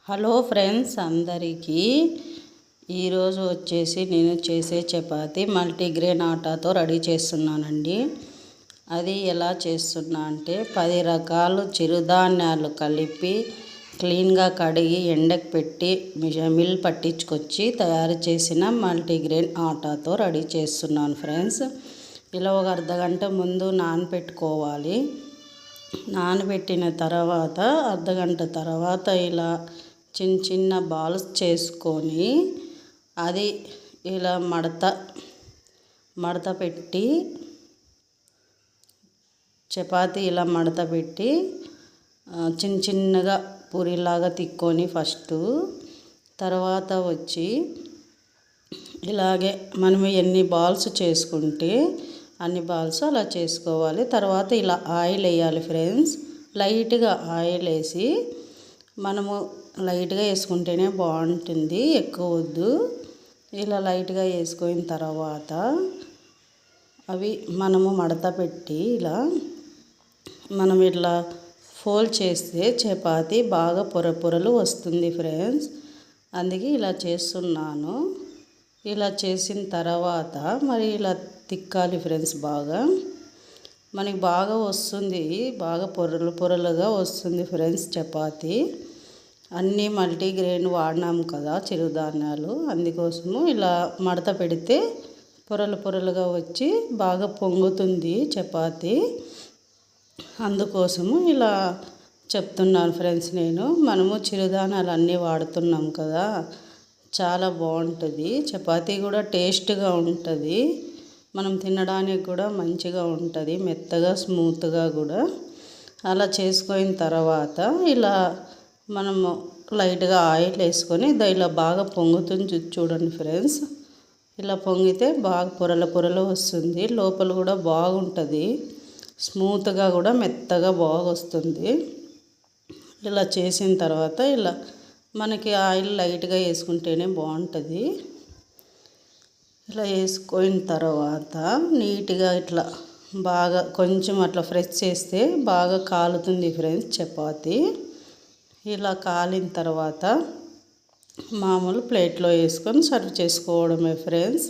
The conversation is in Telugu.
హలో ఫ్రెండ్స్ అందరికీ ఈరోజు వచ్చేసి నేను చేసే చపాతి మల్టీగ్రెయిన్ ఆటాతో రెడీ చేస్తున్నానండి. అది ఎలా చేస్తున్నా అంటే 10 రకాల చిరుధాన్యాలు కలిపి క్లీన్గా కడిగి ఎండకు పెట్టి మిల్ పట్టించుకొచ్చి తయారు చేసిన మల్టీగ్రెయిన్ ఆటాతో రెడీ చేస్తున్నాను ఫ్రెండ్స్. ఇలా ఒక అర్ధగంట ముందు నానబెట్టుకోవాలి. నానబెట్టిన తర్వాత అర్ధగంట తర్వాత ఇలా చిన్న చిన్న బాల్స్ చేసుకొని అది ఇలా మడత పెట్టి చపాతీ ఇలా మడత పెట్టి చిన్న చిన్నగా పూరిలాగా తిక్కొని ఫస్ట్ తర్వాత వచ్చి ఇలాగే మనం ఎన్ని బాల్స్ చేసుకుంటే అన్ని బాల్స్ అలా చేసుకోవాలి. తర్వాత ఇలా ఆయిల్ వేయాలి ఫ్రెండ్స్. లైట్గా ఆయిల్ వేసి మనము లైట్గా వేసుకుంటేనే బాగుంటుంది, ఎక్కువ వద్దు. ఇలా లైట్గా వేసుకున్న తర్వాత అవి మనము మడత పెట్టి మనం ఇట్లా ఫోల్డ్ చేస్తే చపాతీ బాగా పొరలు వస్తుంది ఫ్రెండ్స్. అందుకే ఇలా చేస్తున్నాను. ఇలా చేసిన తర్వాత మరి ఇలా తిక్కాలి ఫ్రెండ్స్. మనకి బాగా వస్తుంది, బాగా పొరలుగా వస్తుంది ఫ్రెండ్స్ చపాతీ. అన్నీ మల్టీగ్రెయిన్ వాడినాము కదా చిరుధాన్యాలు, అందుకోసము ఇలా మడత పెడితే పొరలుగా వచ్చి బాగా పొంగుతుంది చపాతీ. అందుకోసము ఇలా చెప్తున్నాను ఫ్రెండ్స్. మనము చిరుధాన్యాలు అన్నీ వాడుతున్నాం కదా, చాలా బాగుంటుంది చపాతీ కూడా, టేస్ట్గా ఉంటుంది. మనం తినడానికి కూడా మంచిగా ఉంటుంది, మెత్తగా స్మూత్గా కూడా. అలా చేసుకున్న తర్వాత ఇలా మనము లైట్గా ఆయిల్ వేసుకొని ఇలా బాగా పొంగుతుంది చూడండి ఫ్రెండ్స్. ఇలా పొంగితే బాగా పొరలు వస్తుంది, లోపల కూడా బాగుంటుంది, స్మూత్గా కూడా మెత్తగా బాగా వస్తుంది. ఇలా చేసిన తర్వాత ఇలా మనకి ఆయిల్ లైట్గా వేసుకుంటేనే బాగుంటుంది. ఇలా వేసుకున్న తర్వాత నీట్గా ఇట్లా బాగా కొంచెం అట్లా ఫ్రెష్ చేస్తే బాగా కాలుతుంది ఫ్రెండ్స్ చపాతీ. ఇలా కాలిన తర్వాత మామూలు ప్లేట్లో వేసుకొని సర్వ్ చేసుకోవడమే ఫ్రెండ్స్.